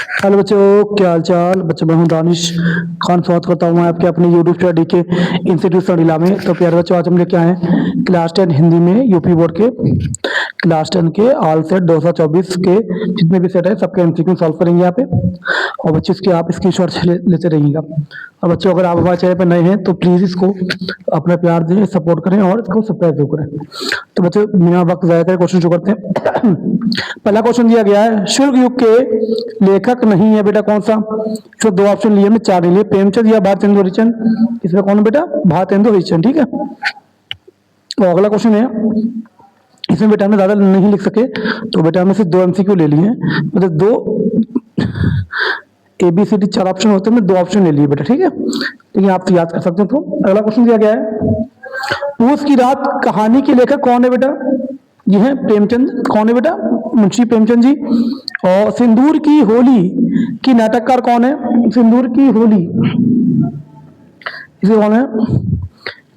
Hello बच्चों, क्या हाल चाल। बच्चों, मैं हूं दानिश खान। स्वागत करता हूं मैं आपके अपने यूट्यूब स्टडी के इंस्टीट्यूट स्टडीला में। तो प्यारे बच्चों, आज हम लेके आए हैं क्लास 10 हिंदी में यूपी बोर्ड के क्लास 10 के ऑल सेट 2024 के जितने भी सेट है सबके एमसीक्यू सॉल्व करेंगे यहाँ पे। और बच्चों, इसके आप स्क्रीनशॉट लेते रहिएगा। और बच्चों, अगर आप हमारे चैनल पर नए हैं तो प्लीज़ इसको अपना प्यार दें, सपोर्ट करें और इसको सब्सक्राइब जरूर करें। तो बच्चों, बिना वक्त ज़ाया करें क्वेश्चन शुरू करते हैं। पहला क्वेश्चन दिया गया है, शुल्क युग के लेखक नहीं है बेटा कौन सा। तो दो ऑप्शन लिए हमने, चार लिए, प्रेमचंद या भारतेंदु हरिश्चंद्र। इसमें कौन है बेटा, भारतेंदु हरिश्चंद्र। ठीक है। और अगला क्वेश्चन है, इसमें बेटा हमने ज्यादा नहीं लिख सके तो बेटा हमने सिर्फ दो एमसीक्यू ले लिए हैं, मतलब दो ABCD चार ऑप्शन होते हैं, दो ऑप्शन ले लिए बेटा। ठीक है, लेकिन आप तो याद कर सकते हैं। तो अगला क्वेश्चन दिया गया है, पूस की रात कहानी के लेखक कौन है बेटा। ये है प्रेमचंद। कौन है बेटा, मुंशी प्रेमचंद जी। और सिंदूर की होली की नाटककार कौन है। सिंदूर की होली इसे कौन है,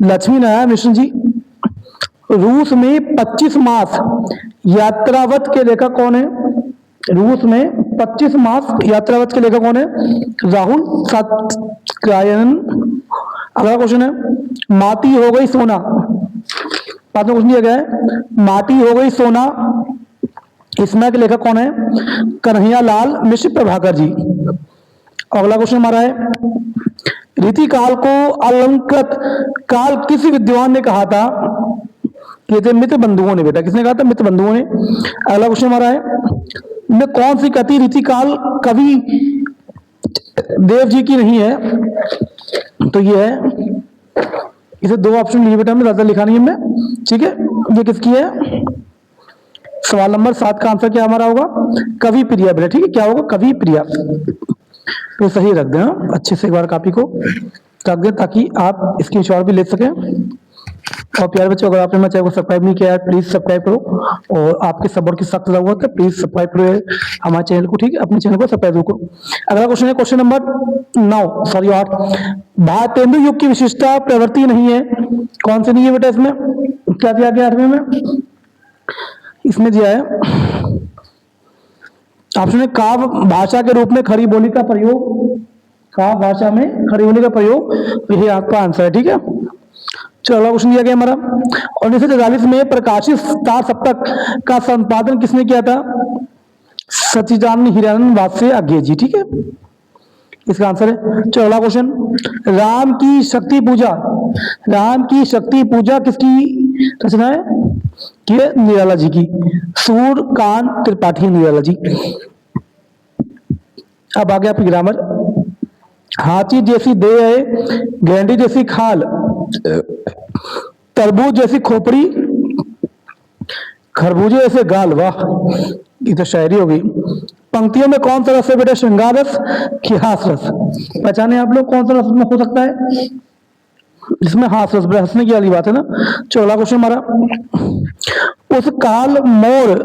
लक्ष्मी नारायण मिश्र जी। रूस में 25 मास यात्रावत के लेखक कौन है। रूस में 25 मास यात्रावत के लेखक कौन है, राहुल सातकरायन। अगला क्वेश्चन है, माटी हो गई सोना। पांचवा क्वेश्चन दिया गया है, माटी हो गई सोना, इसमें के लेखक कौन है, कन्हैया लाल मिश्र प्रभाकर जी। अगला क्वेश्चन हमारा है, रीति काल को अलंकृत काल किस विद्वान ने कहा था। ये थे मित्र बंधुओं ने बेटा। किसने कहा था, मित्र बंधुओं ने। अगला क्वेश्चन हमारा है, में कौन सी कृति रीति काल कवि देव जी की नहीं है। तो ये है, इसे दो ऑप्शन लिए बेटा, हमें ज्यादा लिखा नहीं है हमने। ठीक है, ये किसकी है, सवाल नंबर 7 का आंसर क्या हमारा होगा, कवि प्रिया बेटा। ठीक है, क्या होगा, कवि प्रिया। तो सही रख दें, अच्छे से एक बार कॉपी को रख दें ताकि आप इसकी स्क्रीनशॉट भी ले सकें। और प्यारे बच्चों, अगर आपने मेरे चैनल को सब्सक्राइब नहीं किया है प्लीज सब्सक्राइब करो, और आपके सपोर्ट की सख्त जरूरत है। प्लीज सब्सक्राइब करो हमारे चैनल को। ठीक है, अपने चैनल को सब्सक्राइब करो। अगला क्वेश्चन है, क्वेश्चन नंबर 9 सॉरी 8, भारतेंदु युग की विशिष्टता प्रवृत्ति नहीं है। कौन सी नहीं है बेटा, इसमें क्या दिया गया 8वें में, इसमें दिया है ऑप्शन है, काव्य भाषा के रूप में खड़ी बोली का प्रयोग। काव्य भाषा में खड़ी बोली का प्रयोग, यही आपका आंसर है। ठीक है, चलो अगला क्वेश्चन दिया गया हमारा, 1943 में प्रकाशित तार सप्तक का संपादन किसने किया था, सच्चिदानंद हीरानंद वात्स्य आज्ञे जी। ठीक है, इसका आंसर है। चलो अगला क्वेश्चन, राम की शक्ति पूजा, राम की शक्ति पूजा किसकी रचना है, ये निराला जी की, सूर्यकांत त्रिपाठी निराला जी। अब आगे आपकी ग्रामर, हाथी जैसी देह है, गेंडी जैसी खाल, तरबूज जैसी खोपड़ी, खरबूजे जैसे गाल। वाह, ये तो शायरी हो गई। पंक्तियों में कौन सा रस है बेटा, श्रृंगार रस कि हास रस। पहचाने आप लोग कौन सा रस में हो सकता है, इसमें हास रस, हंसने की वाली बात है ना। चौला क्वेश्चन हमारा, उस काल मोर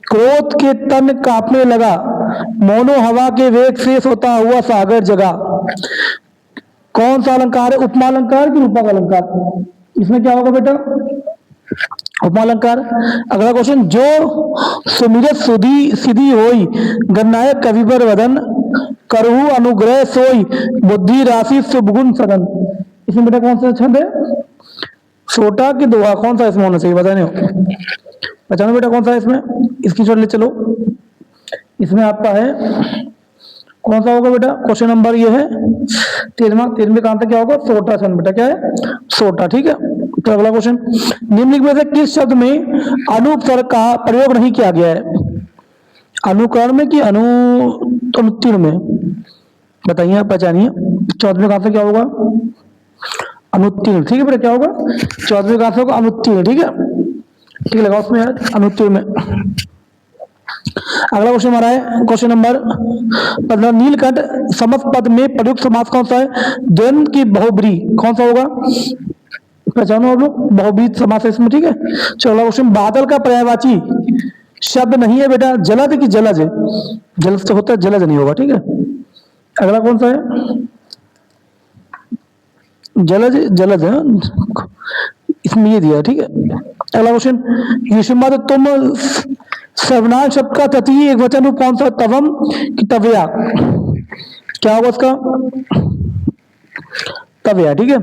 क्रोध के तन कांपने लगा, मोनो हवा के वेग से सोता हुआ सागर जगा। कौन सा अलंकार है, उपमा अलंकार कि रूपक अलंकार। इसमें क्या होगा बेटा, उपमा अलंकार। अगला क्वेश्चन, जो सुमिरत सुधी सिद्धि होई, गन्नायक कविवर वदन, करहु अनुग्रह सोई, बुद्धि राशि शुभगुण सदन। इसमें बेटा कौन सा छंद है, छोटा कि दोहा, कौन सा इसमें होना चाहिए बताने हो, पहचानो बेटा कौन सा है इसमें, इसकी छोड़ ले चलो। इसमें आपका है कौन सा होगा बेटा, क्वेश्चन नंबर ये है 13वें का आंसर क्या होगा, सोटा छंद बेटा, क्या है, सोटा। ठीक है, तो अगला क्वेश्चन, निम्नलिखित में से किस शब्द में अनुपसर्ग का प्रयोग नहीं किया गया है, अनुकरण में कि अनुत्तीर्ण में, बताइए आप, पहचानिए। 14वें का आंसर क्या होगा, अनुत्तीर्ण। ठीक है बेटा, क्या होगा 14वें का आंसर होगा अनुत्तीर्ण। ठीक है, ठीक है, लगाओ उसमें यार अनुत्तीर्ण में। अगला क्वेश्चन हमारा है क्वेश्चन नंबर 15, नीलकंठ समस्त पद में प्रयुक्त समास कौन सा है, द्वंद्व की बहुब्री, कौन सा होगा, पहचानो आप लोग, बहुब्रीहि समास है इसमें। ठीक है, चलो क्वेश्चन, बादल का पर्यायवाची शब्द नहीं है बेटा, जलद की जलज है, जलद से होता है, जलज नहीं होगा। ठीक है, अगला कौन सा है, जलज, जलज है इसमें ये दिया है। ठीक है, अगला क्वेश्चन, युष्मद तुम सर्वनाम शब्द का तृतीय एक वचन रूप कौन सा? तवम कि तवया? क्या होगा उसका? तवया। ठीक है।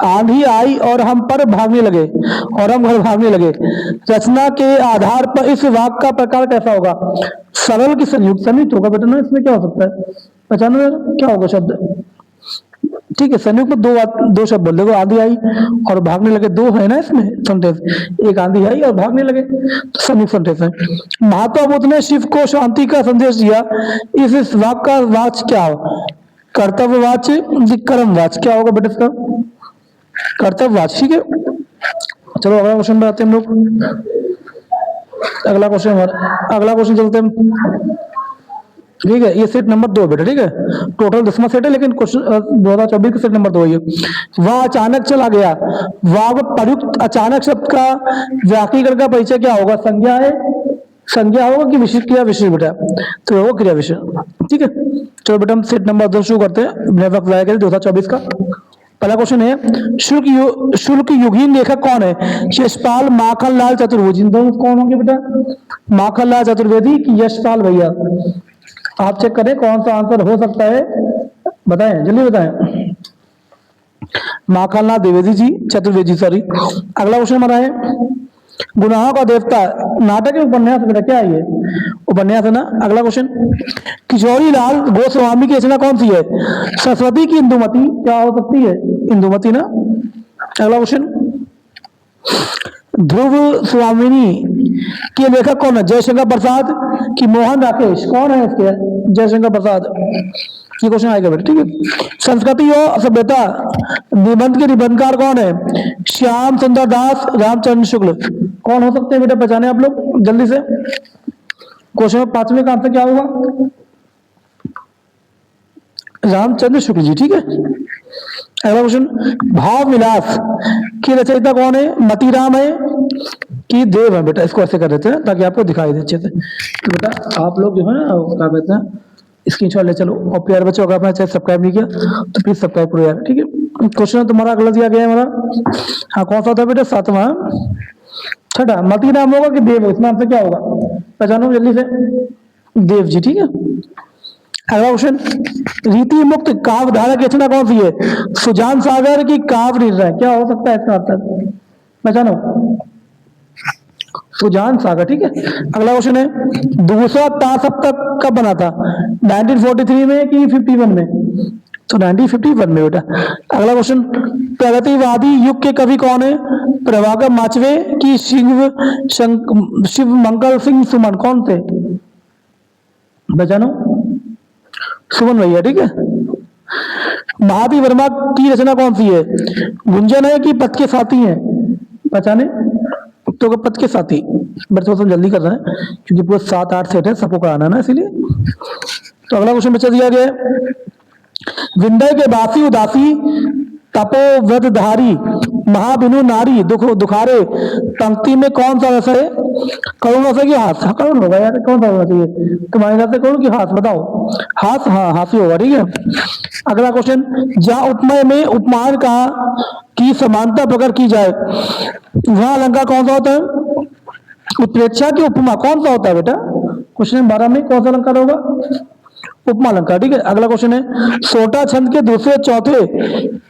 आंधी आई और हम पर भागने लगे, और हम घर भागने लगे। रचना के आधार पर इस वाक्य का प्रकार कैसा होगा? सरल की संयुक्त? संयुक्त होगा बेटा ना, इसमें क्या हो सकता है? पहचानो क्या होगा शब्द? ठीक है, संयुक्त में दो शब्द बोल देखो, आंधी आई और भागने लगे, दो है ना इसमें सेंटेंस, एक आंधी आई और भागने लगे, तो संयुक्त सेंटेंस है। महात्मा बुद्ध ने शिव को शांति का संदेश दिया, इस वाक्य का वाच्य क्या हो? कर्तव्यवाच्य, कर्मवाच्य? क्या होगा बेटा इसका? कर्तव्यवाच्य। ठीक है, चलो अगला क्वेश्चन पे आते हैं हम लोग। अगला क्वेश्चन चलते हैं। ठीक है, ये सेट नंबर 2 बेटा। ठीक है, टोटल 10वां सेट है, लेकिन क्वेश्चन 2024 का सेट नंबर 2 है। वह अचानक चला गया। वह प्रयुक्त अचानक शब्द का व्याकरण का परिचय क्या होगा? संज्ञा है, संज्ञा होगा कि विशेष क्रिया विशेष बेटा? तो वो क्रिया विशेष। ठीक है, चलो बेटा हम सेट नंबर 2 शुरू करते हैं। वक्त लगाया 2024 का पहला क्वेश्चन है, शुल्क युगीन लेखक कौन है? यशपाल, माखनलाल चतुर्वेदी। दोनों कौन होंगे बेटा? माखनलाल चतुर्वेदी कि यशपाल भैया? आप चेक करें कौन सा आंसर हो सकता है, बताएं जल्दी बताएं। माखनलाल द्विवेदी जी, चतुर्वेदी सॉरी। अगला क्वेश्चन हमारा है, गुनाहों का देवता नाटक है उपन्यास बेटा? क्या है ये? उपन्यास है ना। अगला क्वेश्चन, किशोरी लाल गोस्वामी की रचना कौन सी है? सरस्वती की इंदुमती? क्या हो सकती है? इंदुमती ना। अगला क्वेश्चन, ध्रुव स्वामिनी के लेखक कौन है? जयशंकर प्रसाद कि मोहन राकेश? कौन है इसके? जयशंकर प्रसाद। ये क्वेश्चन आएगा बेटा। ठीक है, संस्कृति और सभ्यता निबंध के निबंधकार कौन है? श्याम सुंदर दास, रामचंद्र शुक्ल? कौन हो सकते हैं बेटा? पहचाने आप लोग जल्दी से। क्वेश्चन में 5वें का आंसर क्या होगा? रामचंद्र शुक्ल जी। ठीक है, अगला क्वेश्चन, भाव विलास की रचयिता कौन है? मतीराम है कि देव है बेटा? इसको ऐसे कर देते हैं ताकि आपको दिखाई दे अच्छे से। तो बेटा आप लोग जो है ना क्या कहते हैं, स्क्रीनशॉट ले चलो। और प्यार बच्चों, अगर आपने चैनल सब्सक्राइब नहीं किया तो प्लीज सब्सक्राइब करो यार। ठीक है, क्वेश्चन तुम्हारा अगला दिया गया है हमारा। हाँ, कौन सा था बेटा? 7वां। छठा, मतीराम होगा कि देव? इसमें आंसर क्या होगा? पहचानो जल्दी से। देव जी। ठीक है, अगला क्वेश्चन, रीति मुक्त काव्य धारा की रचना कौन सी है? सुजान सागर की काव्य निर्णय? क्या हो सकता है इसका आंसर? पहचानो, सुजान सागर। ठीक है, अगला क्वेश्चन है, दूसरा तासप्तक कब बना था? 1943 में कि 51 में? तो 1951 में बेटा। अगला क्वेश्चन, प्रगतिवादी युग के कवि कौन है? प्रभाकर माचवे की शिव मंगल सिंह सुमन? कौन थे? पहचानो, सुमन भैया। ठीक है, महादेव वर्मा की रचना कौन सी है? गुंजन है कि पथ के साथी है? पहचाने तो पथ के साथी। बट थोड़ा जल्दी कर रहे हैं क्योंकि पूरे 7-8 सेट है, सबको कराना ना, इसीलिए। तो अगला क्वेश्चन बच्चा दिया गया है, विंध्य के बासी उदासी तपोव्रतधारी महाबिनु नारी दुख दुखारे पंक्ति में कौन सा रस है? करुण रस है कि हास? करुण होगा यार, कौन सा होना चाहिए तुम्हारे हिसाब से? करुण कि हास? बताओ। हास? हाँ, हासी होगा। ठीक है, अगला क्वेश्चन, जहां उपमय में उपमान का की समानता प्रकट की जाए वहां अलंकार कौन सा होता है? उत्प्रेक्षा की उपमा? कौन सा होता है बेटा? क्वेश्चन 12 में कौन सा अलंकार होगा? उपमा अलंकार। ठीक है, अगला क्वेश्चन है, सोटा छंद के दूसरे चौथे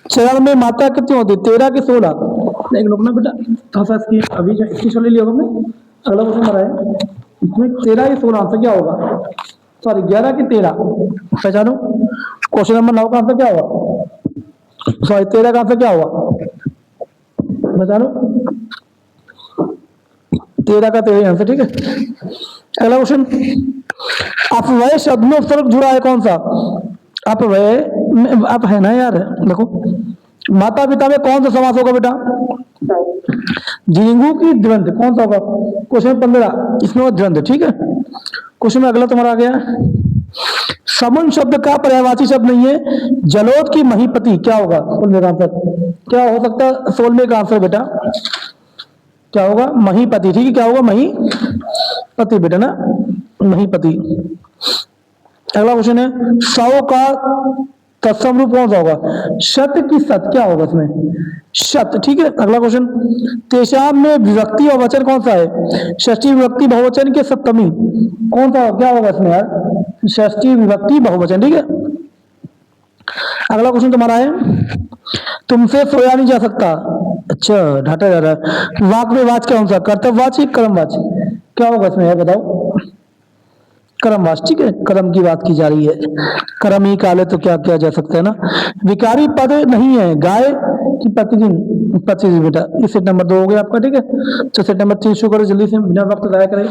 चरण में मात्रा कितनी होती है? 13 की 16? एक लोग ना बेटा थोड़ा सा इसकी अभी इसकी ले लिया हमने। अगला क्वेश्चन हमारा है, इसमें 13 की 16 आंसर क्या होगा? सॉरी 11 की 13। पहचानो, क्वेश्चन नंबर 9 का आंसर क्या होगा? सॉरी 13 का आंसर क्या होगा? पहचानो, 13 का 13 आंसर। ठीक है, अगला क्वेश्चन, अपव्यय शब्द में उपसर्ग जुड़ा है कौन सा? अपव्यय अप है ना यार, देखो माता पिता में कौन सा समास होगा बेटा? झिंगू की द्वंद्व? कौन सा होगा? क्वेश्चन 15 इसमें द्वंद्व। ठीक है, क्वेश्चन में अगला तुम्हारा आ गया, समुन शब्द का पर्यायवाची शब्द नहीं है, जलोद की महीपति? क्या होगा 16 का आंसर? क्या हो सकता है 16 का आंसर बेटा? क्या होगा? महीपति। ठीक है, क्या होगा? महीपति बेटा ना, महीपति। अगला क्वेश्चन है, 100 का तत्सम रूप कौन सा होगा? शत की सत, क्या होगा इसमें? शत। ठीक है, अगला क्वेश्चन, तेषाम में विभक्ति और वचन कौन सा है? षष्ठी विभक्ति बहुवचन के सप्तमी, कौन सा क्या होगा इसमें यार? षष्ठी विभक्ति बहुवचन। ठीक है, अगला क्वेश्चन तुम्हारा है, तुमसे सोया नहीं जा सकता, अच्छा ढाटा जा रहा है, वाक में वाच कौन सा? कर्तव्यवाची, कर्मवाची, क्या होगा इसमें है बताओ? कर्मवाच। ठीक है, कर्म की बात की जा रही है, कर्म ही काले तो क्या किया जा सकता है ना। विकारी पद नहीं है, गाय की प्रतिदिन, 25 बेटा, ये सेट नंबर 2 हो गया आपका। ठीक है, तो सेट नंबर 3 शुरू करो जल्दी से, बिना वक्त लगाया करें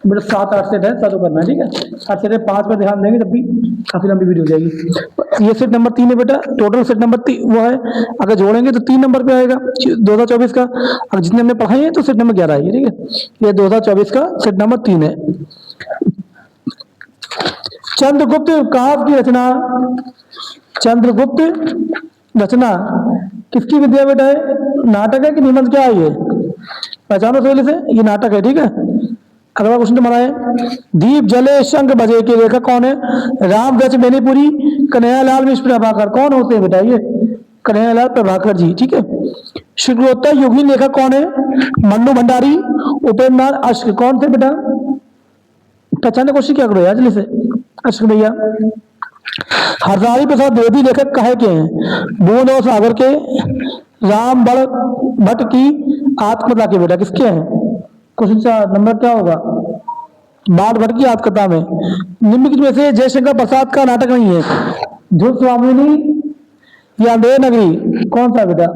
बेटा। 7-8 सेट है, चालू करना है। ठीक है, 8 सेट है, 5 पर ध्यान देंगे तब भी काफी लंबी वीडियो हो जाएगी। ये सेट नंबर 3 है बेटा, टोटल सेट नंबर 3 वो है, अगर जोड़ेंगे तो 3 नंबर पे आएगा 2024 का। अब जितने हमने पढ़ाई है तो सेट नंबर 11 है। ठीक है, ये 2024 का सेट नंबर 3 है। चंद्रगुप्त काव्य की रचना, चंद्रगुप्त रचना किसकी विद्या बेटा है? नाटक है कि निबंध, क्या है ये? पहचानो सही से, ये नाटक है। ठीक है, अगला क्वेश्चन तुम्हारा है, दीप जले शंख बजे के लेखक कौन है? राम वृक्ष बेनीपुरी, कन्हैयालाल मिश्र प्रभाकर, कौन होते हैं बेटा ये? कन्हैयालाल प्रभाकर जी। ठीक है, शुक्लोत्तर युगीन लेखक कौन है? मन्नू भंडारी, उपेंद्र नाथ अश्क, कौन थे बेटा? पहचानने कोशिश क्या करो यार जल्दी से, अश्क भैया। हरसारी प्रसाद द्विवेदी लेखक कहे के हैं? बूंद और सागर के, राम बड़ भट्ट की आत्मकथा के बेटा, किसके हैं? क्वेश्चन का नंबर क्या होगा? बाण भट्ट की आत्मकथा में। निम्नलिखित में से जयशंकर प्रसाद का नाटक नहीं है? ध्रुव स्वामिनी या अधेय नगरी, कौन सा बेटा?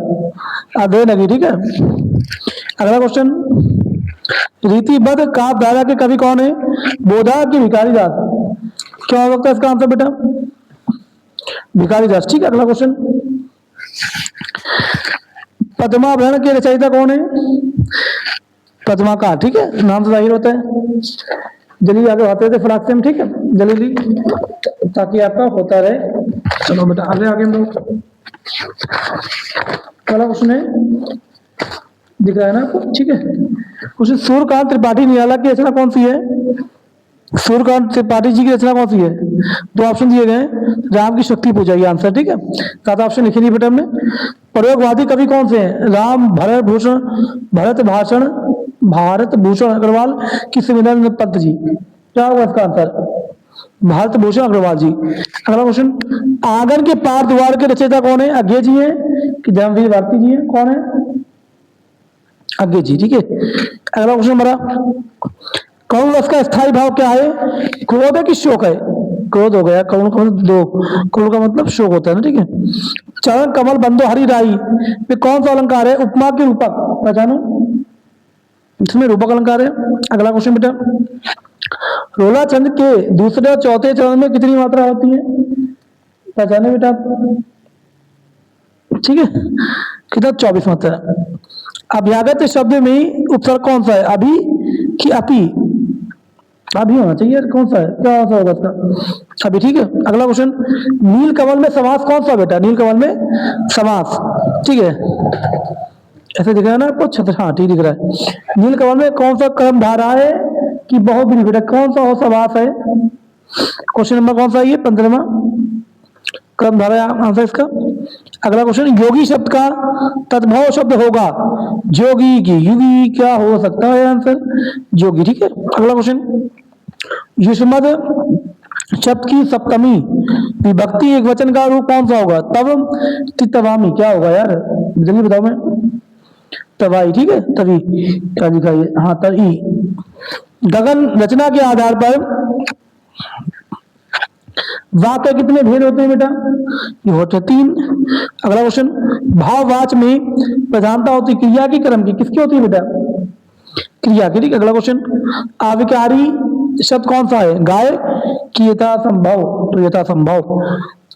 अधेय नगरी। ठीक है, अगला क्वेश्चन, रीतिबद्ध काव्य धारा के कवि कौन है? बोधा की भिखारी दास, क्या हो सकता है इसका आंसर बेटा? भिखारी दास। ठीक है, अगला क्वेश्चन, पद्माभरण के रचयिता कौन है? पद्माकार। ठीक है, नाम तो जाहिर होता है। जल्दी आगे आते थे फटाक से हम। ठीक है, जल्दी ताकि आपका होता रहे। चलो बेटा आगे आगे हम लोग, पहला क्वेश्चन है, दिख रहा है ना आपको? ठीक है, क्वेश्चन, सूर्यकांत त्रिपाठी निराला की रचना कौन सी है? सूर्यकांत त्रिपाठी जी की रचना कौन सी है? 2 ऑप्शन दिए गए हैं, राम की शक्ति पूजा, ये आंसर। ठीक है, 7 ऑप्शन लिखे नहीं बेटा हमने। प्रयोगवादी कवि कौन से हैं? राम भरत भूषण, भारत भूषण अग्रवाल की सुमिरन पंत जी, क्या होगा इसका आंसर? भारत भूषण अग्रवाल जी। अगला क्वेश्चन, आंगन के पार द्वार के रचयिता कौन है? अज्ञे जी हैं कि धर्मवीर भारती जी हैं, कौन है? अज्ञे जी। ठीक है, अगला क्वेश्चन हमारा, करुण रस का स्थायी भाव क्या है? क्रोध है कि शोक है? क्रोध हो गया, करुण का मतलब 2, करुण का मतलब शोक होता है ना। ठीक है, चरण कमल बंदो हरि राई ये कौन सा अलंकार है? उपमा के रूपक, पहचानो, इसमें रूपक अलंकार है। अगला क्वेश्चन बेटा, रोला चंद के दूसरे और चौथे चरण में कितनी मात्रा होती है? पहचाने बेटा। ठीक है, कितना? 24 मात्रा। अभ्यागत शब्द में उपसर्ग कौन सा है? अभी कि अपी? अभी होना चाहिए, कौन सा है? क्या सा होगा इसका? अभी। ठीक है, अगला क्वेश्चन, नील कमल में समास कौन सा बेटा? नील कमल में समास। ठीक है, ऐसे दिख रहा है ना आपको? छत्र, हाँ ठीक दिख रहा है। नील कमल में कौन सा कर्म धारा है कि बहुब्रीहि बेटा? कौन सा हो समास है? क्वेश्चन नंबर कौन सा है ये? 15वां कर्म धारा आंसर इसका। अगला क्वेश्चन, योगी शब्द का तद्भव शब्द होगा जोगी की, युगी, क्या हो सकता है आंसर? जोगी। ठीक है, अगला क्वेश्चन, युष्मद शब्द की सप्तमी विभक्ति एक वचन का रूप कौन सा होगा? तब तितवामी, क्या होगा यार जल्दी बताओ। मैं तवाई। ठीक है, तभी क्या दिखाइए? हाँ तभी। गगन रचना के आधार पर वाक्य कितने भेद होते हैं बेटा? ये होते 3। अगला क्वेश्चन, भाववाच में प्रधानता होती क्रिया की कर्म की? किसकी होती है बेटा? क्रिया की। ठीक है, अगला क्वेश्चन, अविकारी शब्द कौन सा है? गाय की यथा संभव, तो यथा संभव।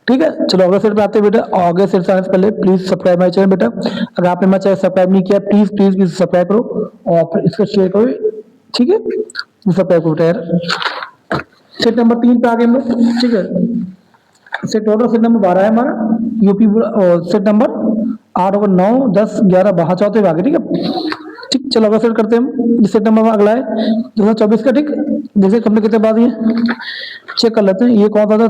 ठीक है, चलो अगले सेट पे आते हैं बेटा। आगे सेट से आने से पहले प्लीज सब्सक्राइब माय चैनल बेटा। अगर आपने मेरा चैनल सब्सक्राइब नहीं किया प्लीज प्लीज प्लीज सब्सक्राइब करो और फिर इसको शेयर करो। ठीक है, सब्सक्राइब करो बेटा यार। सेट नंबर 3 पे आ गए हम लोग। ठीक है, सेट टोटल सेट नंबर 12 है हमारा यूपी, और सेट नंबर 8 होगा, 9 10 11 12 चौथे पे आ गए। ठीक है, ठीक। चलो अगला सेट करते हैं हम। सेट नंबर अगला है 2024 का, ठीक। जैसे हमने कितने बाद ये चेक कर लेते हैं। ये कौन सा था?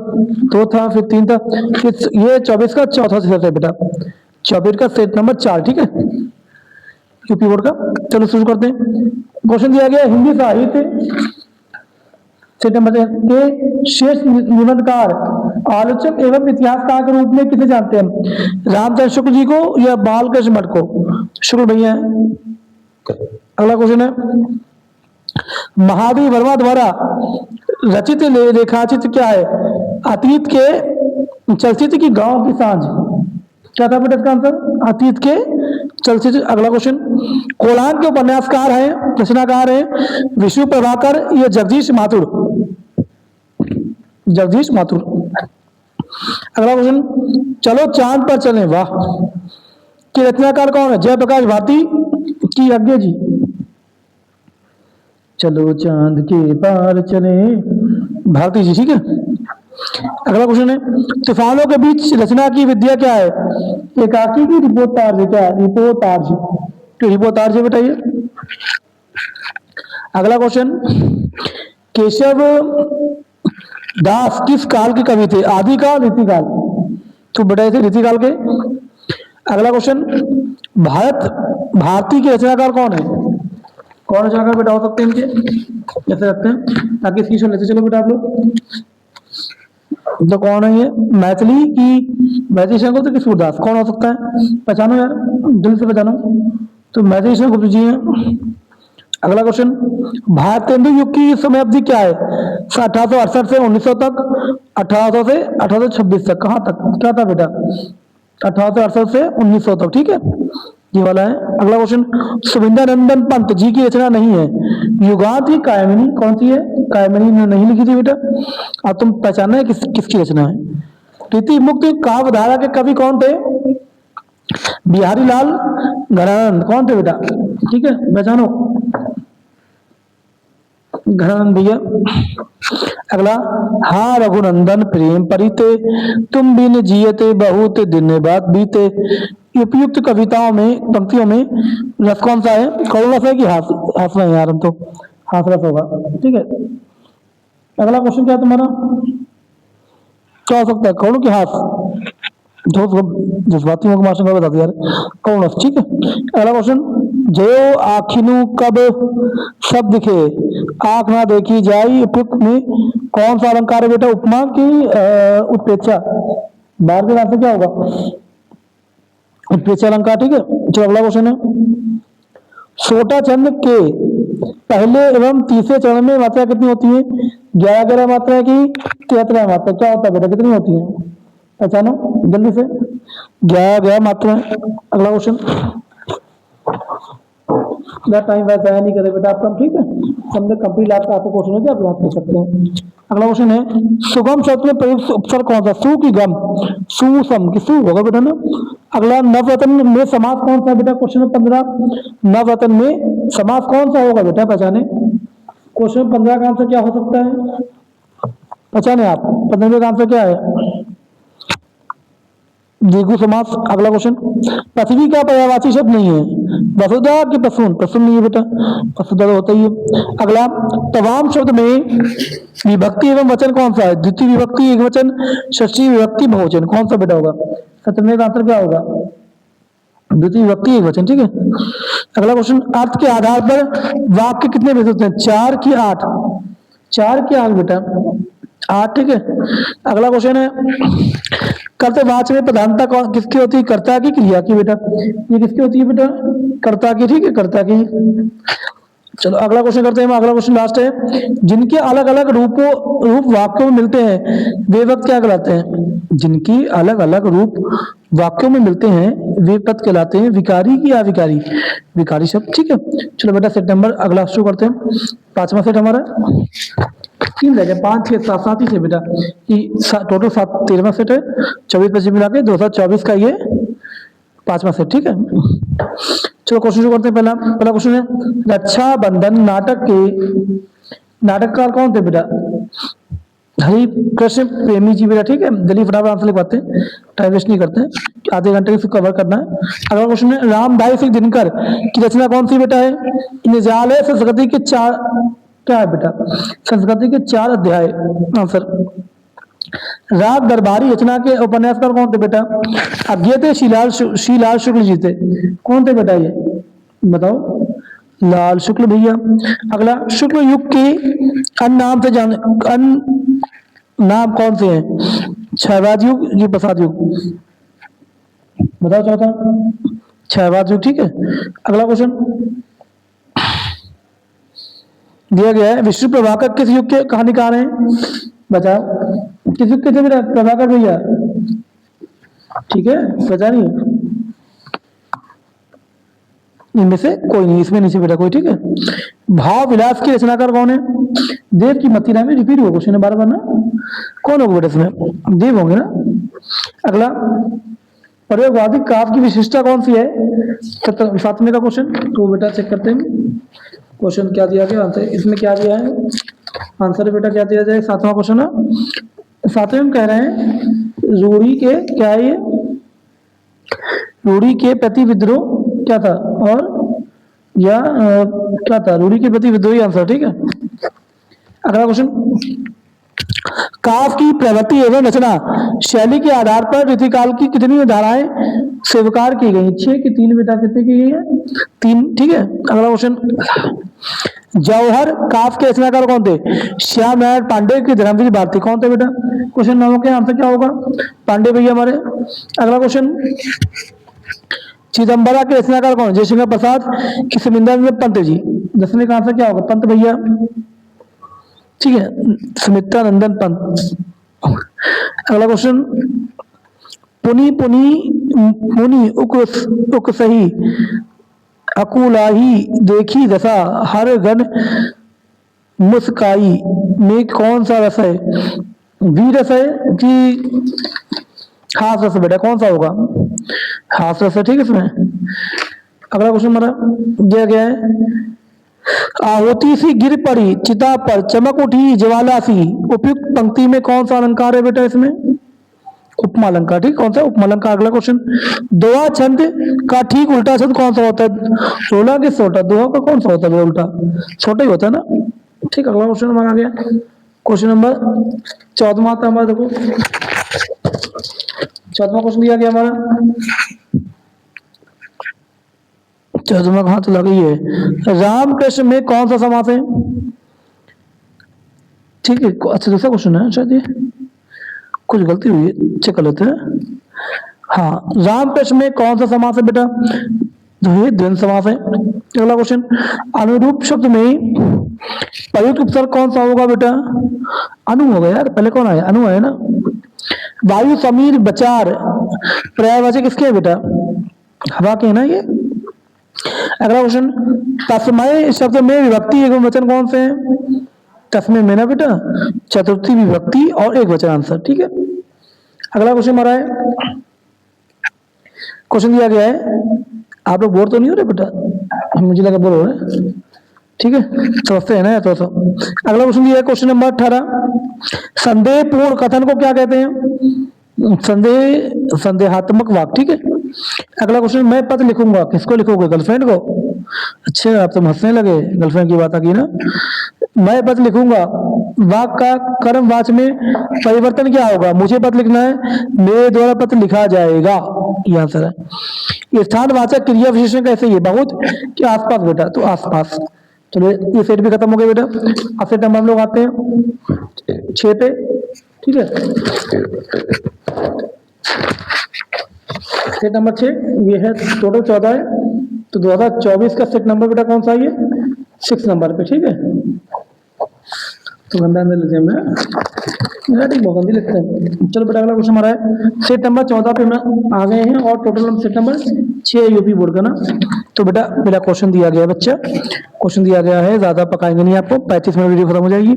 2 था, फिर 3 था, फिर ये 24 का चौथा सेट है बेटा, 24 का सेट नंबर 4, ठीक है, यूपी बोर्ड का। चलो शुरू करते हैं। क्वेश्चन दिया गया हिंदी साहित्य सेट नंबर के शेष निबंधकार, आलोचक एवं इतिहासकार के रूप में किसे जानते हैं? रामचंद्र शुक्ल जी को या बालकृष्ण भट्ट को? शुक्ल भैया है। अगला क्वेश्चन है, महावीर वर्मा द्वारा रचित रेखाचित्र क्या है? अतीत के चलचित्र की गांव की सांझ। क्या था बेटा इसका आंसर? अतीत के चलचित्र। अगला क्वेश्चन, कोलांग के उपन्यासकार हैं, रचनाकार हैं विष्णु प्रभाकर या जगदीश माथुर? जगदीश माथुर। अगला क्वेश्चन, चलो चांद पर चलें वाह की रचनाकार कौन है? जयप्रकाश भारती की यज्ञ जी? चलो चांद के पार चले, भारती जी, ठीक है। अगला क्वेश्चन है, तूफानों के बीच रचना की विद्या क्या है? एकाकी की रिपोर्टार्ज? क्या है? रिपोर्टार्ज। तो रिपोर्टार्ज बताइए। अगला क्वेश्चन, केशव दास किस काल के कवि थे? आदिकाल, रीतिकाल? तो बताए थे रीतिकाल के। अगला क्वेश्चन, भारती के रचनाकार कौन है? कौन रचनाकार बेटा हो सकते हैं इनके? ऐसे रखते हैं ताकि इसकी लेते चलो बेटा आप लोग। तो कौन है ये? मैथिली की मैथिली शंकर की सूरदास? कौन हो सकता है? पहचानो यार, दिल से पहचानो। तो मैथिली शंकर गुप्त जी हैं। अगला क्वेश्चन, भारतेंदु युग की समय अवधि क्या है? 1868 से 1900 तक, 1800 से 1826 तक? कहाँ तक क्या था बेटा? 1868 से 1900 तक, ठीक है, ये वाला है। अगला क्वेश्चन, सुविंदर पंत जी की रचना नहीं है, युगांत ही कायमनी? कौन सी है? कायमनी ने नहीं लिखी थी बेटा। अब तुम पहचानना है किसकी रचना है। रीति मुक्त काव्यधारा के कवि कौन थे? बिहारी लाल घरानंद। कौन थे बेटा? ठीक है, पहचानो, घरानंद भैया। अगला, हाँ रघुनंदन प्रेम परिते, तुम बिन जियते बहुत दिन बाद बीते। उपयुक्त कविताओं में पंक्तियों में रस कौन सा है? करुण रस है कि हास है? यार तो हास रस होगा, ठीक है। अगला क्वेश्चन क्या है तुम्हारा? क्या हो सकता है? करुण की हास? जज्बाती होगा मास्टर का बता दिया कौन रस, ठीक है। अगला क्वेश्चन, जयो आखिनु कब सब दिखे, आंख ना देखी जाई, उपयुक्त में कौन सा अलंकार है बेटा? उपमा की उत्प्रेक्षा? बाहर के आंसर क्या होगा? उत्प्रेक्षा अलंकार, ठीक है। जो अगला क्वेश्चन है, सोटा छंद के पहले एवं तीसरे चरण में मात्रा कितनी होती है? 11 मात्रा की 73 मात्रा? क्या होता है बेटा? कितनी होती है? पहचानो जल्दी से। 11 मात्रा। अगला क्वेश्चन, टाइम वैसा है नहीं करे बेटा आपका, ठीक है। हमने कंप्लीट आपको क्वेश्चन है, आप याद कर सकते हैं। अगला क्वेश्चन है, सुगम शब्द में प्रयुक्त उपसर्ग कौन सा? सु की गम? सुसम की सु होगा बेटा ना। अगला, नवरत्न में समास कौन सा बेटा? क्वेश्चन नंबर 15, नवरत्न में समास कौन सा होगा बेटा? पहचाने। क्वेश्चन नंबर 15 का आंसर क्या हो सकता है? पहचाने आप। 15 का आंसर क्या है? द्विगु समास। अगला क्वेश्चन, पृथ्वी का पर्यायवाची शब्द नहीं है, वसुधा की प्रसून? प्रसून नहीं है बेटा, वसुधा तो होता ही है। अगला, तमाम शब्द में विभक्ति एवं वचन कौन सा है? द्वितीय विभक्ति एकवचन, षष्ठी विभक्ति बहुवचन? कौन सा बेटा होगा? 17 का आंसर क्या होगा? द्वितीय विभक्ति एकवचन, ठीक है। अगला क्वेश्चन, अर्थ के आधार पर वाक्य कितने भेद होते हैं? 4 की 8? 4 की 8 बेटा, 8, ठीक है। अगला क्वेश्चन है, कर्तवाच्य में प्रधानता कौन किसकी होती है? कर्ता की, क्रिया की बेटा? ये किसकी होती है बेटा? कर्ता की, ठीक है, कर्ता की। चलो अगला क्वेश्चन करते हैं। अगला क्वेश्चन लास्ट है, जिनके अलग अलग रूप वाक्यों में मिलते हैं वे पद क्या कहलाते हैं? जिनकी अलग अलग रूप वाक्यों में मिलते हैं वे पद कहलाते हैं विकारी की अविकारी? विकारी शब्द, ठीक है। चलो बेटा सेट नंबर अगला शुरू करते हैं। 5वां सेट हमारा 3 रह गए, 5 6 7 7 ही से बेटा, टोटल 13वां सेट है। 24-25 मिला के 2024 का ये 5वां सेट, ठीक है। चलो क्वेश्चन शुरू करते हैं। पहला क्वेश्चन है, रक्षाबंधन नाटक के नाटककार कौन थे बेटा? हरि कृष्ण प्रेमी जी बेटा, ठीक है। जल्दी फटाफट आंसर लिख पाते हैं, टाइम वेस्ट नहीं करते हैं। आधे घंटे से कवर करना है। अगला क्वेश्चन है, रामधारी सिंह दिनकर की रचना कौन सी बेटा है? निजाल है संस्कृति के 4 क्या है बेटा? संस्कृति के 4 अध्याय। आंसर। राग दरबारी रचना के उपन्यासकार कौन थे बेटा? अज्ञे थे, श्रीलाल शुक्ल जी थे। कौन थे बेटा ये बताओ? लाल शुक्ल भैया। अगला, शुक्ल युग के अन्य नाम से जान नाम कौन से हैं? क्षयवाद युग या प्रसाद युग? बताओ चौथा। क्षयवाद युग, ठीक है। अगला क्वेश्चन दिया गया है, विष्णु प्रभाकर किस युग के कहानीकार हैं? बताओ किस युग के थे बेटा प्रभाकर भैया? ठीक है, बता नहीं इनमें से कोई नहीं, इसमें नीचे बेटा कोई, ठीक है। भाव विलास के रचनाकार कौन है? देव की मती नाम है, रिपीट हुआ क्वेश्चन है बार बार ना। कौन होगा बेटा इसमें? देव होंगे ना। अगला, प्रयोगवादी काव्य की विशिष्टता कौन सी है? 7वें का क्वेश्चन तो बेटा चेक करते हैं क्वेश्चन क्या दिया गया। आंसर इसमें क्या दिया है? आंसर बेटा क्या दिया जाए? 7वां क्वेश्चन है। 7वें में कह रहे हैं रूढ़ी के क्या है ये? रूढ़ी के प्रति विद्रोह क्या था? और या क्या था? रूढ़ी के प्रति विद्रोही आंसर, ठीक है। अगला क्वेश्चन, काव्य की प्रवृत्ति एवं रचना शैली के आधार पर रीतिकाल की कितनी धाराएं स्वीकार की गई? 6 की 3 बेटा कितने की गई है? 3, ठीक है। अगला क्वेश्चन, जौहर काव्य के रचनाकार कौन थे? श्याम नारायण पांडे की धर्मवीर भारती कौन थे बेटा? क्वेश्चन 9 के आंसर क्या होगा? पांडे भैया हमारे। अगला क्वेश्चन, चिदम्बरा के रचनाकार कौन? जयशंकर प्रसाद की सुमिंदर पंत जी। 10वें का आंसर क्या होगा? पंत भैया, ठीक है, सुमित्रा नंदन पंत। अगला क्वेश्चन, पुनी पुनी मुनि उक सही अकुलाही देखी दशा हर गण मुस्काई में कौन सा रस है? वीर रस है कि हास रस बेटा? कौन सा होगा? हास रस है, ठीक है इसमें। अगला क्वेश्चन हमारा दिया गया है, आहुति सी गिर पड़ी चिता पर चमक उठी ज्वाला सी, उपयुक्त पंक्ति में कौन सा अलंकार है बेटा इसमें? उपमा अलंकार, ठीक। कौन सा? उपमा अलंकार। अगला क्वेश्चन, दोहा छंद का ठीक उल्टा छंद कौन सा होता है? सोलह के सोटा? दोहा का कौन सा होता है उल्टा? छोटा ही होता है ना, ठीक। अगला क्वेश्चन हमारा आ गया क्वेश्चन नंबर 14 आता हमारा, देखो 14वां क्वेश्चन दिया गया हमारा। 14वां कहां चला गई है? रामकृष्ण में कौन सा समास है? ठीक है, अच्छा दूसरा क्वेश्चन है शायद, ये कुछ गलती हुई है, चेक कर लेते हैं। हाँ, रामकृष्ण में कौन सा समास है बेटा? ये द्वंद्व समास है। अगला क्वेश्चन, अनुरूप शब्द में प्रयुक्त उपसर्ग कौन सा होगा बेटा? अनु होगा यार, पहले कौन आया? अनु है ना। वायु समीर बचार पर्यायवाची किसके है बेटा? हवा के है ना ये। अगला क्वेश्चन, तस्मय शब्द में विभक्ति एवं वचन कौन से हैं? तस्मय में ना बेटा चतुर्थी विभक्ति और एक वचन, आंसर, ठीक है। अगला क्वेश्चन हमारा है, क्वेश्चन दिया गया है, आप लोग बोर तो नहीं हो रहे बेटा? मुझे लगा बोर हो रहे, ठीक है, समझते हैं ना थोड़ा सा। अगला क्वेश्चन दिया है क्वेश्चन नंबर 18, संदेह पूर्ण कथन को क्या कहते हैं? संदेहात्मक वाक्य, ठीक है। अगला क्वेश्चन, मैं पत्र लिखूंगा, किसको लिखोगे? गर्लफ्रेंड को? अच्छा, आप तो हंसने लगे, गर्लफ्रेंड की बात आ गई ना। मैं पत्र लिखूंगा, वाक्य का कर्म वाच में परिवर्तन क्या होगा? मुझे पत्र लिखना है, मेरे द्वारा पत्र लिखा जाएगा, ये आंसर है। स्थानवाचक क्रिया विशेषण कैसे? ये बहुत के आसपास बेटा, तो आसपास। चलो ये सेट भी खत्म हो गया बेटा। अब सेट नंबर हम लोग आते हैं 6 पे, ठीक है। सेट नंबर 6 ये है, टोटल 14 है, तो 2024 का सेट नंबर बेटा कौन सा है? ये 6 नंबर पे, ठीक है। तो गंदा अंदर लिखे मैं बहुत गंदी लिखते हैं। चलो बेटा अगला क्वेश्चन हमारा है सेट नंबर 14 पे हम आ गए हैं, और टोटल हम सेट नंबर 6 यूपी बोर्ड का ना। तो बेटा मेरा क्वेश्चन दिया गया है बच्चा, क्वेश्चन दिया गया है, ज्यादा पकाएंगे नहीं आपको, 35 मिनट वीडियो खत्म हो जाएगी।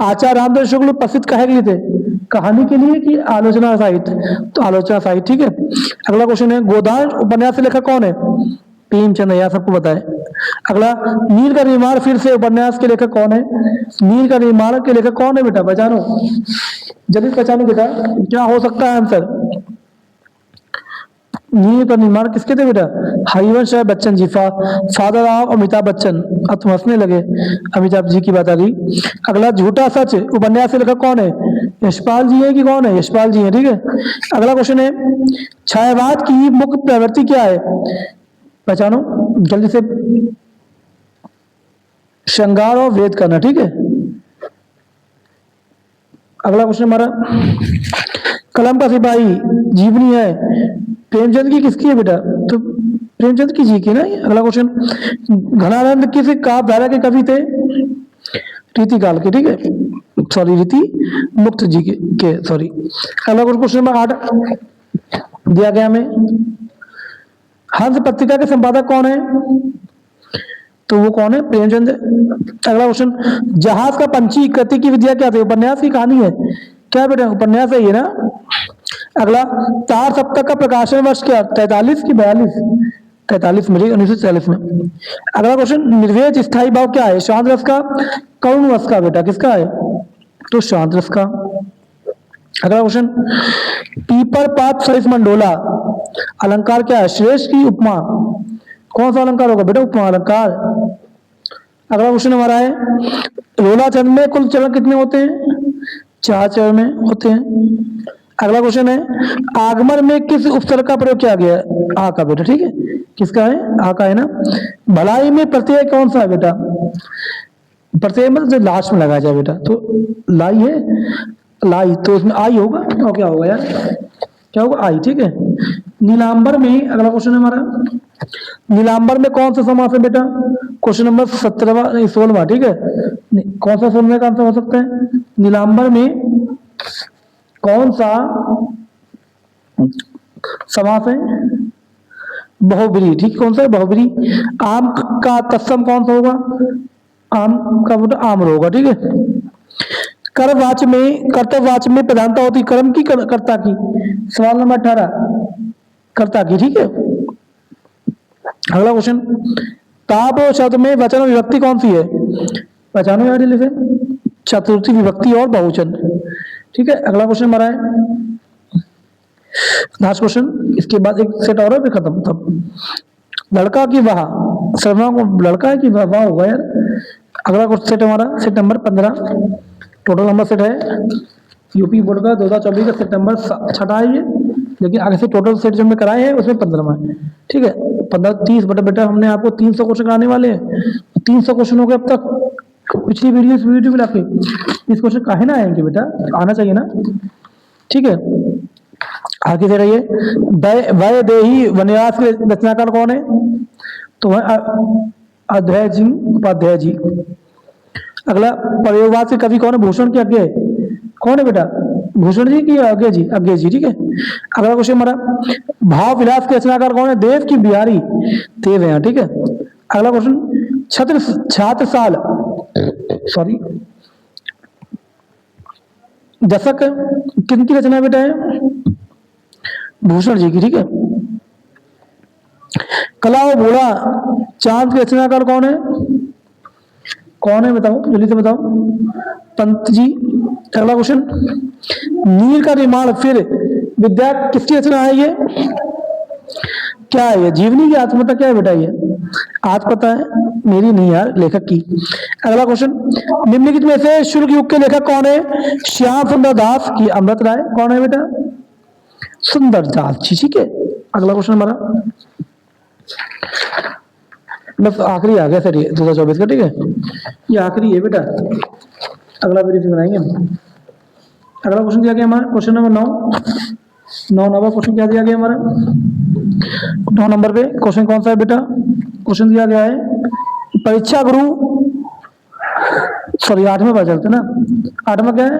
आचार्य रामचंद्र शुक्ल प्रसिद्ध काहे के लिए थे? कहानी के लिए कि आलोचना साहित्य? तो आलोचना साहित्य, ठीक है। अगला क्वेश्चन है, गोदान उपन्यास से लेखक कौन है? प्रेमचंद, यह सबको बताए। अगला, नील का निर्माण फिर से उपन्यास के लेखक कौन है? नील का निर्माण के लेखक कौन है बेटा? पहचानो, जल्दी पहचानो बेटा, क्या हो सकता है आंसर? नींव का निर्माण किसके थे बेटा? Harivansh Rai Bachchan ji, father of Amitabh Bachchan. अब तुम हंसने लगे, अमिताभ जी की बात आ गई। अगला झूठा सच उपन्यास के लेखक कौन है? यशपाल जी है कि कौन है? यशपाल जी है, ठीक है। अगला क्वेश्चन है, छायावाद की मुख्य प्रवृत्ति क्या है? पहचानो जल्दी से। श्रृंगार और वेद करना, ठीक है। अगला क्वेश्चन हमारा, कलम का सिपाही जीवनी है प्रेमचंद की किसकी है बेटा? तो प्रेमचंद की जी की ना। अगला क्वेश्चन, घनानंद किस काव्य धारा के कवि थे? रीति काल के, ठीक है, सॉरी रीति मुक्त जी के सॉरी। अगला क्वेश्चन नंबर 8 दिया गया हमें, हंस पत्रिका के संपादक कौन है? तो वो कौन है? प्रेमचंद है। अगला क्वेश्चन, जहाज का पंछी कृति की विद्या क्या थी? उपन्यास की कहानी है क्या बेटा? उपन्यास है ये ना। अगला, तार सप्तक का प्रकाशन वर्ष क्या? 43 की 42? 43 में, 1943 में। अगला क्वेश्चन, निर्वेद स्थायी भाव क्या है? शांत रस का, करुण रस का बेटा? किसका है? तो शांत रस का। अगला क्वेश्चन, पीपर पात सरिस मंडोला अलंकार क्या है? श्रेष्ठ की उपमा? कौन सा अलंकार होगा बेटा? उपमा अलंकार। अगला क्वेश्चन हमारा है, रोला छंद में कुल चरण कितने होते हैं? 4 चरण में होते हैं। अगला क्वेश्चन है, आगमन में किस उपसर्ग का प्रयोग किया गया है? आ का बेटा, ठीक है। किसका है? आ का है ना। भलाई में प्रत्यय कौन सा है बेटा? प्रत्यय मतलब जो लास्ट में लगाया जाए बेटा, तो लाई है, लाई, तो उसमें आई होगा और क्या होगा यार? क्या होगा? आई, ठीक है। नीलांबर में, अगला क्वेश्चन है हमारा, नीलांबर में कौन सा समास है बेटा? क्वेश्चन नंबर 17वां 16वां, ठीक है। कौन सा 16वें का आंसर हो सकता है? नीलांबर में कौन सा समास है? बहुब्री, ठीक। कौन सा है? बहुब्री। आम का तत्सम कौन सा होगा? आम का बेटा आम्र होगा, ठीक है। कर्मवाच्य में, कर्तव्यवाच्य में प्रधानता होती कर्म की कर्ता की? सवाल नंबर 18 कर्ता की, ठीक है। अगला क्वेश्चन, ताप शब्द में वचन और विभक्ति कौन सी है? पहचानो यार जल्दी से। चतुर्थी विभक्ति और बहुवचन, ठीक है। अगला क्वेश्चन हमारा है लास्ट क्वेश्चन, इसके बाद एक सेट और है फिर खत्म। तब लड़का की वाह, सर्वनाम को लड़का है कि वाह होगा यार। अगला क्वेश्चन सेट हमारा set number 15, total number set है यूपी बोर्ड का 2024 का सेट नंबर 6 है ये, लेकिन आगे से टोटल सेट जो हमने कराए हैं उसमें 15वां है, ठीक है। 15 30 बेटा हमने आपको 300 क्वेश्चन कराने वाले हैं। 300 क्वेश्चन हो गए अब तक। पिछली वीडियो मिला के 30 क्वेश्चन काहे ना आएंगे बेटा? आना चाहिए ना, ठीक है। आगे दे रही है, वय देही वनवास के रचनाकार कौन है? तो वह अध्याय जी, उपाध्याय जी। अगला, प्रयोगवाद के कवि कौन है? भूषण के आगे कौन है बेटा? भूषण जी की आगे जी? आगे जी, ठीक है। अगला क्वेश्चन हमारा, भाव विलास के रचनाकार कौन है? देव की बिहारी देव है, ठीक है। अगला क्वेश्चन, छात्र साल सॉरी दशक किनकी रचना बेटा है? भूषण जी की, ठीक है। कला और घोड़ा चांद के रचनाकार कौन है? कौन है बताओ, जल्दी से बताओ। पंत जी। अगला क्वेश्चन, नीर का निर्माण फिर विद्या किसकी रचना है? ये क्या है? ये जीवनी की आत्मकथा क्या है बेटा? ये आज पता है, मेरी नहीं यार, लेखक की। अगला क्वेश्चन, निम्नलिखित में से शुल्क युग के लेखक कौन है? श्याम सुंदर दास की अमृत राय कौन है बेटा? सुंदर दास जी, ठीक है। अगला क्वेश्चन हमारा बस आखिरी आ गया सर, ये 2024 का, ठीक है। ये आखिरी है बेटा, अगला वीडियो बनाएंगे हम। अगला क्वेश्चन दिया गया हमारा क्वेश्चन नंबर 9 नंबर क्वेश्चन क्या दिया गया हमारा? 9 नंबर पे क्वेश्चन कौन सा है बेटा? क्वेश्चन दिया गया है, परीक्षा गुरु सॉरी 8वें पर चलते ना। 8वां क्या है?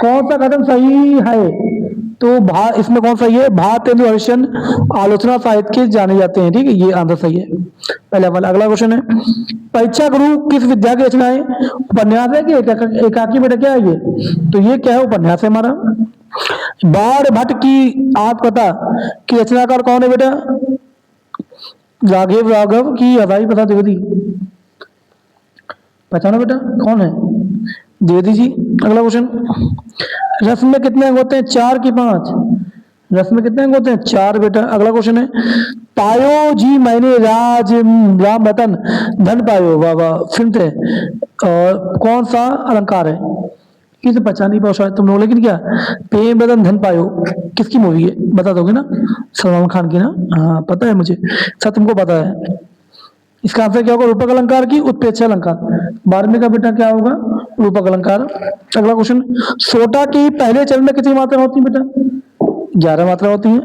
कौन सा कदम सही है? तो इसमें कौन सा ये भारतेंदु हरिश्चंद्र आलोचना साहित्य के जाने जाते हैं, ठीक है। ये आंसर सही है पहला वाला। अगला क्वेश्चन है, परीक्षा गुरु किस विद्या की रचना है? उपन्यास है कि एकाकी बेटा क्या है ये? तो ये क्या है? उपन्यास है हमारा। बाण भट्ट की आत्मकथा की रचनाकार कौन है बेटा? राघव की हजारी प्रसाद द्विवेदी। पहचानो बेटा कौन है? द्विवेदी जी। अगला क्वेश्चन, रस में कितने अंग होते हैं? 4 की 5? रस में कितने अंग होते हैं? 4 बेटा। अगला क्वेश्चन है, पायो जी मैंने राज राम रतन धन पायो, वाह वाह, फिल्म थे, और कौन सा अलंकार है? इसे पहचान नहीं पाओ शायद तुम लोग, लेकिन क्या, प्रेम रतन धन पायो किसकी मूवी है? बता दोगे ना? सलमान खान की ना? हाँ पता है मुझे, सब तुमको पता है। इसका आंसर क्या होगा? रूपक अलंकार की उत्प्रेक्षा अलंकार। 12वीं का बेटा क्या होगा? रूपक अलंकार। अगला क्वेश्चन, सोटा की पहले चरण में कितनी मात्रा होती है बेटा? 11 मात्रा होती है।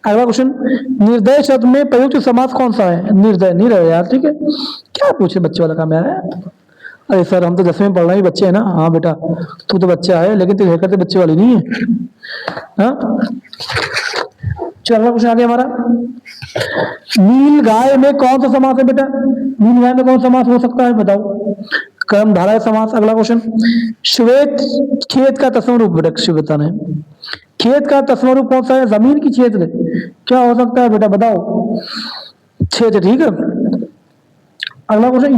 अगला क्वेश्चन, निर्दय शब्द में प्रयुक्त समास कौन सा है? निर्दय, नहीं रहे यार, ठीक है। क्या पूछे बच्चे वाला काम यार है? अरे सर हम तो 10वीं में पढ़ रहे हैं, बच्चे है ना। हाँ बेटा तू तो बच्चा है, लेकिन तेरी हरकतें बच्चे वाली नहीं है। हाँ चल, अगला क्वेश्चन आ गया हमारा, नील गाय में कौन सा समास है बेटा? नील गाय में कौन सा समास हो सकता है बताओ? कर्मधारय समास। अगला क्वेश्चन, श्वेत खेत का तत्सम रूप बेटा शिव बताना है। खेत का तत्सम रूप कौन सा है? जमीन की क्षेत्र। क्या हो सकता है बेटा बताओ? क्षेत्र, ठीक है। अगला क्वेश्चन,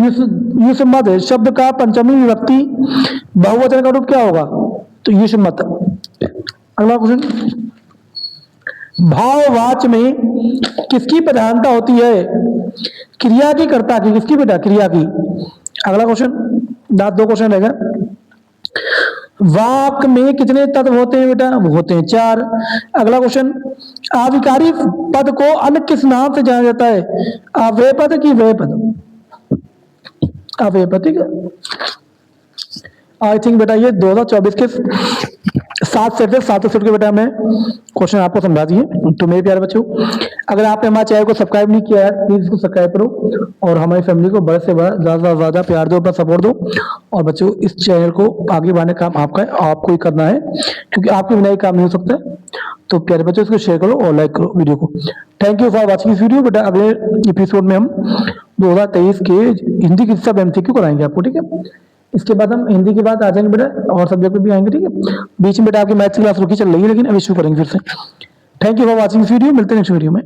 युष्मत शब्द का पंचमी विभक्ति बहुवचन का रूप क्या होगा? तो युष्मत। अगला क्वेश्चन, भाववाच में किसकी प्रधानता होती है? क्रिया की, कर्ता की? किसकी बेटा? क्रिया की। अगला क्वेश्चन, 2 क्वेश्चन रहेगा। वाक में कितने तत्व होते हैं बेटा? वो होते हैं 4। अगला क्वेश्चन, आविकारी पद को अन्य किस नाम से जाना जाता है? अव्यय पद की व्यय पद? अव्यय पद, ठीक है। आई थिंक बेटा ये 2024 के 7 सेट से 7 सेट के बेटा मैं क्वेश्चन आपको समझा दिए। तो मेरे प्यारे बच्चों, अगर आपने हमारे चैनल को सब्सक्राइब नहीं किया है, प्लीज इसको सब्सक्राइब करो और हमारी फैमिली को बड़े से बड़ा ज्यादा से ज्यादा प्यार दो, अपना सपोर्ट दो। और बच्चों इस चैनल को आगे बढ़ाने का काम आपका है, आपको ही करना है, क्योंकि आपके बिना ये काम नहीं हो सकता है। तो प्यारे बच्चों इसको शेयर करो और लाइक करो वीडियो को। Thank you for watching this video. बेटा अगले एपिसोड में हम 2023 के हिंदी की सब MCQ कराएंगे आपको, ठीक है। इसके बाद हम हिंदी के बाद आ जाएंगे बेटा और सब्जेक्ट भी आएंगे, ठीक है। बीच में बेटा आपकी मैथ्स की क्लास रुकी चल रही है, लेकिन अब शुरू करेंगे फिर से। Thank you for watching this video, मिलते हैं नेक्स्ट वीडियो में।